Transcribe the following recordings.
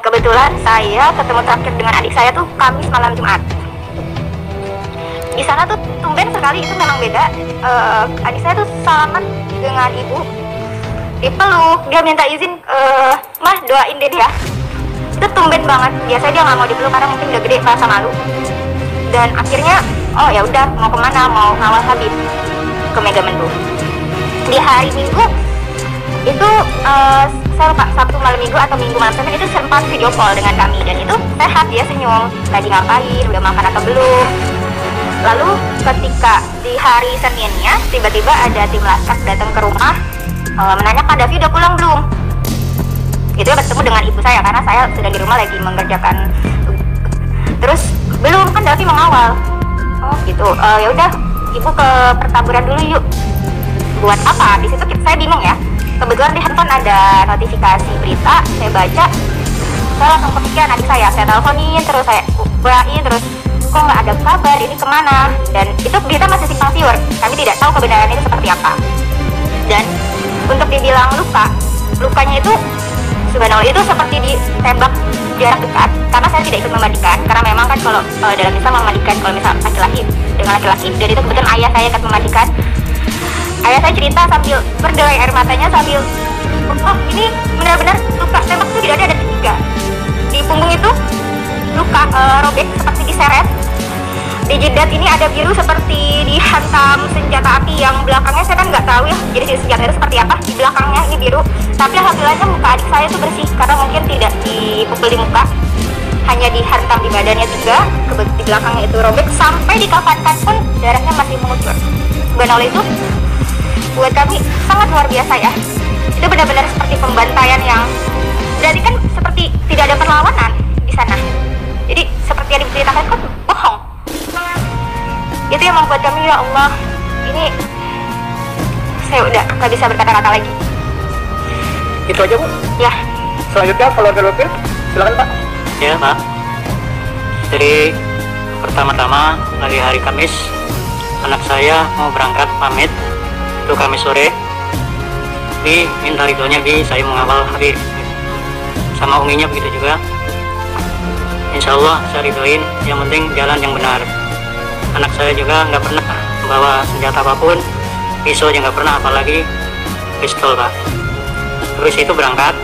Kebetulan saya ketemu terakhir dengan adik saya tuh Kamis malam Jumat. Di sana tuh tumben sekali, itu memang beda. Adik saya tuh salaman dengan ibu, dipeluk, dia minta izin, mah doain deh dia. Itu tumben banget. Biasanya dia nggak mau dipeluk karena mungkin udah gede, merasa malu. Dan akhirnya, oh ya udah, mau kemana, mau ngawal Habib ke Megamendung. Di hari Minggu itu saya lupa, Sabtu malam Minggu atau Minggu malam Senin itu sempat video call dengan kami, dan itu sehat, dia senyum, lagi ngapain, udah makan atau belum. Lalu ketika di hari Seninnya tiba-tiba ada tim Laskar datang ke rumah, menanyakan Davi udah pulang belum. Itu bertemu dengan ibu saya karena saya sedang di rumah lagi mengerjakan. Terus belum, kan Davi mengawal. Oh gitu, ya udah ibu ke pertaburan dulu yuk. Buat apa? Di situ saya bingung ya. Kebetulan di handphone ada notifikasi berita, saya baca, saya langsung kepikiran adik saya teleponin, terus saya WA-in, terus kok nggak ada kabar, ini kemana? Dan itu berita masih simpang siur, kami tidak tahu kebenaran itu seperti apa. Dan untuk dibilang lukanya itu subhanallah itu seperti ditembak jarak dekat, karena saya tidak ikut memandikan, karena memang kan kalau dalam Islam memandikan kalau misal laki-laki dengan laki-laki, dan itu kebetulan ayah saya ikut memandikan. Ayah saya cerita sambil berderai air matanya, sambil, oh ini benar-benar luka tembak itu tidak ada 3. Di punggung itu luka robek seperti diseret. Di jidat ini ada biru seperti dihantam senjata api, yang belakangnya saya kan nggak tahu ya, jadi senjata itu seperti apa. Di belakangnya ini biru, tapi alhamdulillahnya muka adik saya itu bersih, karena mungkin tidak dipukul di muka, hanya dihantam di badannya 3, di belakangnya itu robek, sampai dikafankan pun darahnya masih mengucur. Subhanallah, itu buat kami sangat luar biasa ya. Itu benar-benar seperti pembantaian yang berarti kan seperti tidak ada perlawanan di sana. Jadi seperti yang diberitakan kan bohong. Itu yang membuat kami, ya Allah, ini saya udah nggak bisa berkata-kata lagi. Itu aja Bu? Ya. Selanjutnya keluarga Lutfi, silakan Pak. Ya Pak. Jadi pertama-tama hari Kamis anak saya mau berangkat pamit. Itu Kamis sore, minta ridhonya saya mengawal Habib sama uminya, begitu juga. Insya Allah saya ridhoin, yang penting jalan yang benar. Anak saya juga nggak pernah bawa senjata apapun, pisau juga nggak pernah, apalagi pistol Pak. Terus itu berangkat.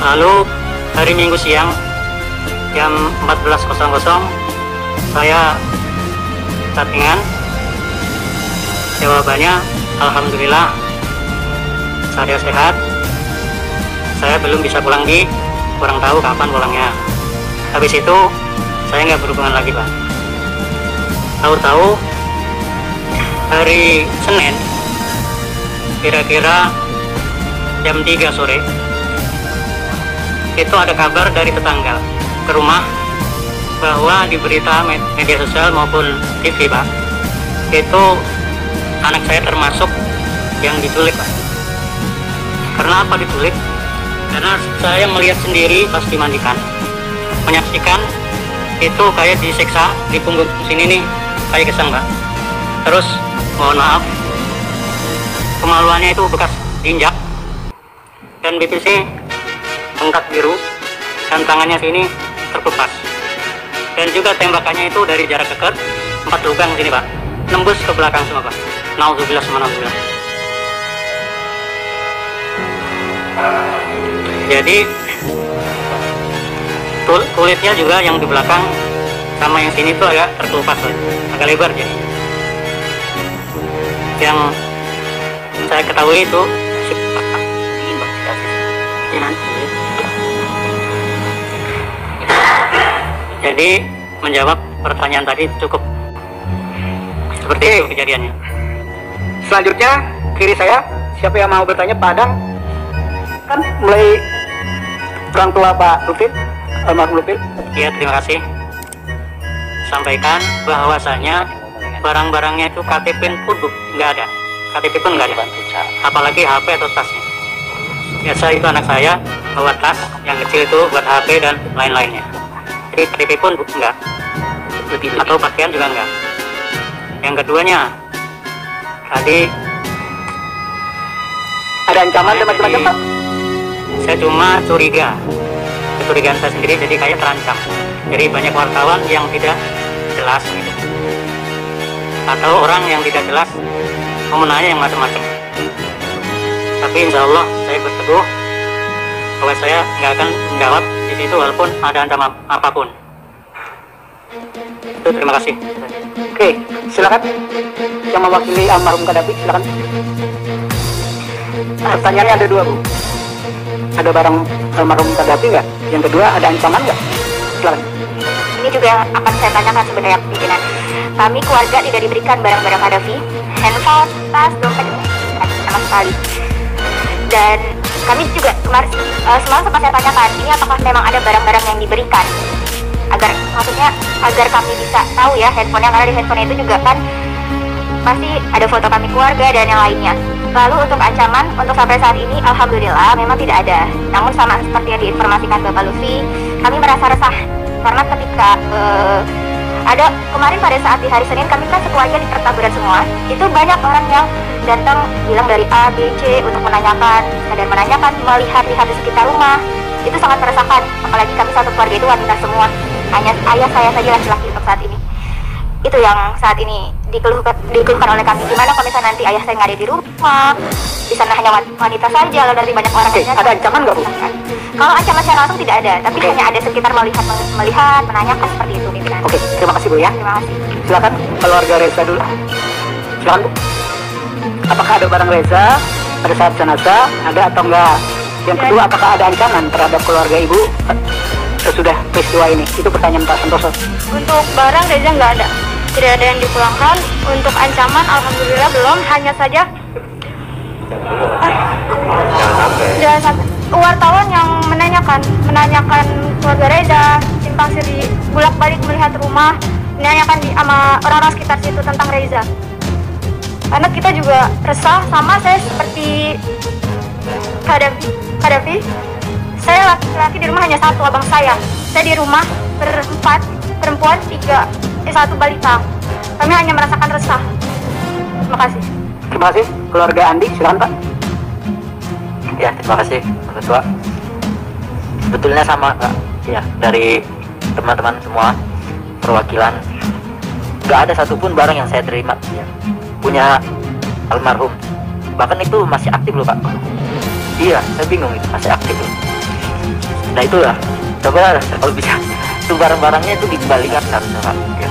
Lalu hari Minggu siang jam 14.00 saya chattingan. Jawabannya, alhamdulillah saya sehat, saya belum bisa pulang kurang tahu kapan pulangnya. Habis itu saya nggak berhubungan lagi Pak. Tahu-tahu hari Senin kira-kira jam 3 sore itu ada kabar dari tetangga ke rumah bahwa di berita media sosial maupun TV Pak, itu anak saya termasuk yang diculik Pak. Karena apa diculik? Karena saya melihat sendiri pas dimandikan, menyaksikan itu kayak disiksa di punggung sini nih, kayak gesang Pak. Terus mohon maaf, kemaluannya itu bekas diinjak, dan BPC bengkak biru, dan tangannya sini terkelupas, dan juga tembakannya itu dari jarak dekat 4 lubang sini Pak, nembus ke belakang semua Pak. Nauzubillah sama nauzubillah. Jadi kulitnya juga yang di belakang sama yang sini tuh agak terkelupas, agak lebar. Jadi yang saya ketahui itu jadi menjawab pertanyaan tadi cukup seperti itu kejadiannya. Selanjutnya kiri saya, siapa yang mau bertanya? Padang kan mulai orang tua Pak Lutfi, almarhum Lutfi. Iya, terima kasih. Sampaikan bahwasanya barang-barangnya itu KTP pun nggak ada, KTP pun nggak ada, apalagi HP atau tasnya. Biasa itu anak saya bawa tas yang kecil itu buat HP dan lain-lainnya. Jadi KTP pun enggak, atau pakaian juga enggak. Yang keduanya, tadi ada ancaman dan macam-macam Pak? saya cuma curiga kecurigaan saya sendiri jadi kayak terancam. Jadi banyak wartawan yang tidak jelas gitu, atau orang yang tidak jelas mau menanya yang macam-macam. Tapi insya Allah saya berteguh bahwa saya nggak akan menjawab di situ walaupun ada ancaman apapun. Itu, terima kasih. Oke, silakan yang mewakili almarhum Kadafi, silakan. Pertanyaannya ada dua, Bu. Ada barang almarhum Kadafi nggak? Yang kedua, ada ancaman nggak? Silakan. Ini juga yang akan saya tanyakan sebenarnya pimpinan. Kami keluarga tidak diberikan barang-barang Kadafi, handphone, tas, dompet, sama sekali. Dan kami juga kemarin semalam sempat saya tanyakan, ini apakah memang ada barang-barang yang diberikan? Agar kami bisa tahu ya handphonenya, karena di handphone itu juga kan pasti ada foto kami keluarga dan yang lainnya. Lalu untuk ancaman, untuk sampai saat ini alhamdulillah memang tidak ada. Namun sama seperti yang diinformasikan Bapak Lutfi, kami merasa resah karena ketika ada kemarin pada saat di hari Senin kami kan sekeluarga di pertaburan semua, itu banyak orang yang datang bilang dari A, B, C untuk menanyakan, sadar menanyakan, melihat-lihat di sekitar rumah. Itu sangat meresahkan, apalagi kami satu keluarga itu wanita semua, hanya ayah saya saja laki-laki untuk saat ini. Itu yang saat ini dikeluhkan oleh kami. Gimana kalau misalnya nanti ayah saya nggak ada di rumah, di sana hanya wanita saja, lalu dari banyak orang. Ada ancaman nggak, Bu? Kalau ancaman secara langsung tidak ada, tapi hanya ada sekitar melihat, menanyakan seperti itu, pimpinan. Oke, terima kasih, Bu ya. Terima kasih. Silakan keluarga Reza dulu. Silakan, Bu. Apakah ada barang Reza pada saat jenazah? Ada atau enggak? Yang kedua, apakah ada ancaman terhadap keluarga Ibu sesudah peristiwa ini? Itu pertanyaan Pak Santoso. Untuk barang Reza nggak ada, tidak ada yang dipulangkan. Untuk ancaman alhamdulillah belum, hanya saja jangan sampai wartawan yang menanyakan keluarga Reza simpang siur bolak-balik melihat rumah, menanyakan sama orang-orang sekitar situ tentang Reza. Karena kita juga resah, sama saya seperti Kadafi. Saya laki-laki di rumah hanya satu, abang saya. Saya di rumah berempat, perempuan satu balita. Kami hanya merasakan resah. Terima kasih. Terima kasih. Keluarga Andi, silakan Pak. Ya, terima kasih Pak Ketua. Sebetulnya sama Kak, ya, dari teman-teman semua perwakilan, nggak ada satupun barang yang saya terima ya, punya almarhum. Bahkan itu masih aktif loh Pak. Iya, saya bingung itu masih aktif loh. Nah itulah, coba kalau bisa itu barang-barangnya itu dikembalikan seharusnya Pak. Ya.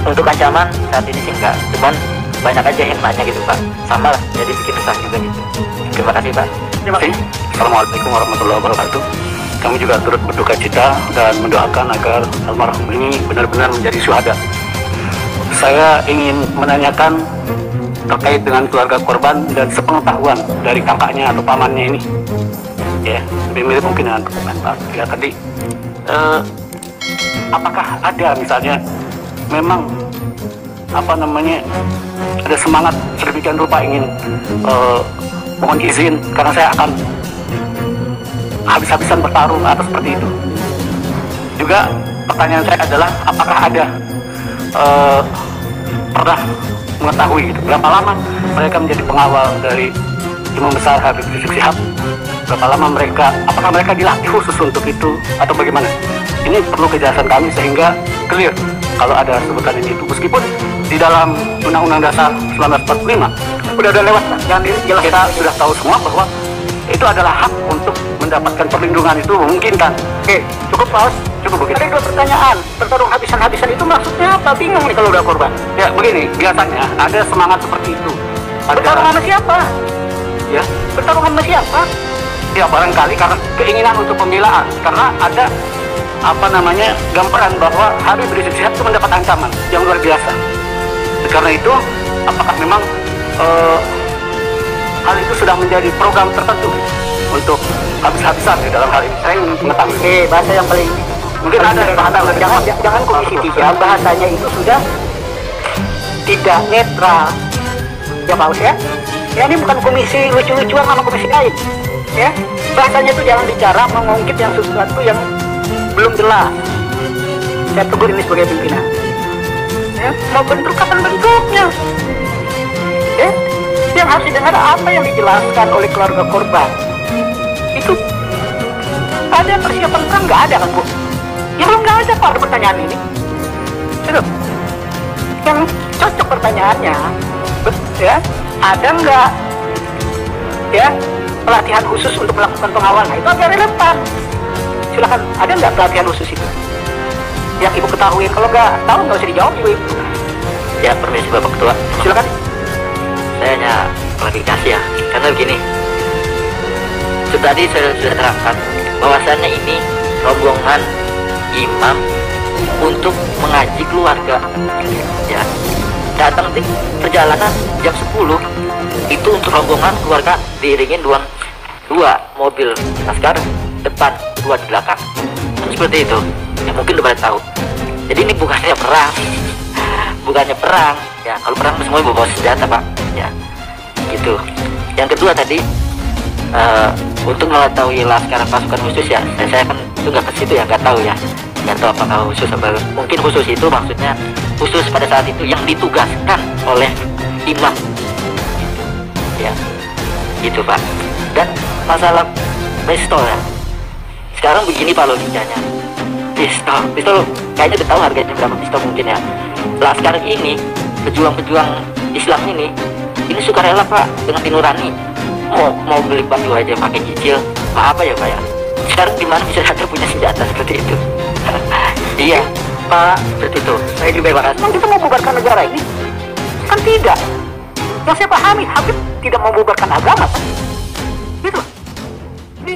Untuk ancaman saat ini sih enggak, cuman banyak aja yang nanya gitu Pak. Sama lah, jadi bikin resah juga gitu. Terima kasih Pak. Terima kasih. Assalamualaikum warahmatullahi wabarakatuh. Kami juga turut berduka cita dan mendoakan agar almarhum ini benar-benar menjadi syuhada. Saya ingin menanyakan terkait dengan keluarga korban dan sepengetahuan dari kakaknya atau pamannya ini. Ya, lebih mirip mungkin dengan Pak ya tadi. Apakah ada misalnya memang ada semangat sedemikian rupa ingin mohon izin karena saya akan habis-habisan bertarung atau seperti itu. Juga pertanyaan saya adalah apakah ada pernah mengetahui gitu, berapa lama mereka menjadi pengawal dari Imam Besar Habib Rizik Syihab, berapa lama apakah mereka dilatih khusus untuk itu atau bagaimana? Ini perlu kejelasan kami sehingga clear kalau ada sebutan ini itu, meskipun di dalam Undang-Undang Dasar 1945 udah lewat lah, yang jelas kita sudah tahu semua bahwa itu adalah hak untuk mendapatkan perlindungan itu memungkinkan. Oke, cukup Pak, cukup begitu. Ada dua pertanyaan, bertarung habisan-habisan itu maksudnya apa? Bingung nih kalau udah korban. Ya begini, biasanya ada semangat seperti itu. Bertarung sama siapa? Ya, bertarung sama siapa? Ya barangkali karena keinginan untuk pembelaan, karena ada gambaran bahwa Habib Rizik Syihab itu mendapat ancaman yang luar biasa. Karena itu, apakah memang hal itu sudah menjadi program tertentu untuk habis-habisan di dalam hal ini? Saya ingin mengetahui. Bahasa yang paling Mungkin ada bahasa jangan Komisi 3, bahasanya itu sudah tidak netral. Ya Pak Us ya. Ya ini bukan komisi lucu-lucuan sama komisi lain. Ya, bahasanya itu jangan bicara mengungkit yang sesuatu yang belum jelas. Saya tegur ini sebagai pimpinan. Ya, mau bentuk kapan bentuknya? Ya, yang harus didengar apa yang dijelaskan oleh keluarga korban. Itu ada persiapan perang, nggak ada kan Bu? Ya belum nggak ada Pak, ada pertanyaan ini. Itu yang cocok pertanyaannya, ya ada nggak ya pelatihan khusus untuk melakukan pengawalan? Nah, itu agak relevan. Silakan, ada nggak pelatihan khusus itu yang Ibu ketahui? Kalau nggak tahu nggak usah dijawab Ibu. Ya, permisi Bapak Ketua. Silakan. Saya hanya klarifikasi ya, karena begini. Itu tadi saya sudah terangkan bahwasannya ini rombongan imam untuk mengaji keluarga. Ya, datang di perjalanan jam 10 itu untuk rombongan keluarga diiringin dua mobil laskar depan, dua di belakang. Seperti itu. Ya mungkin udah pada tahu. Jadi ini bukannya perang. Bukannya perang. Ya, kalau perang semua bawa senjata, Pak. Ya. Gitu. Yang kedua tadi untuk mengetahui laskar pasukan khusus ya, saya kan itu nggak ke situ ya, nggak tahu ya. Nggak tahu apakah khusus apa. Mungkin khusus itu maksudnya khusus pada saat itu yang ditugaskan oleh imam. Ya. Gitu, Pak. Dan masalah pistol ya. Sekarang begini Pak logikanya. Pistol kayaknya udah tahu harganya berapa pistol mungkin ya. Laskar ini, pejuang-pejuang Islam ini sukarela Pak, dengan nurani. Mau beli baju aja pakai cicil, apa ya Pak ya. Sekarang di mana bisa ada punya senjata seperti itu? Iya Pak, seperti itu. Saya dibebaskan. Memang kita mau bubarkan negara ini? Kan tidak. Yang saya pahami, Habib tidak mau bubarkan agama kan? Gitu. Ini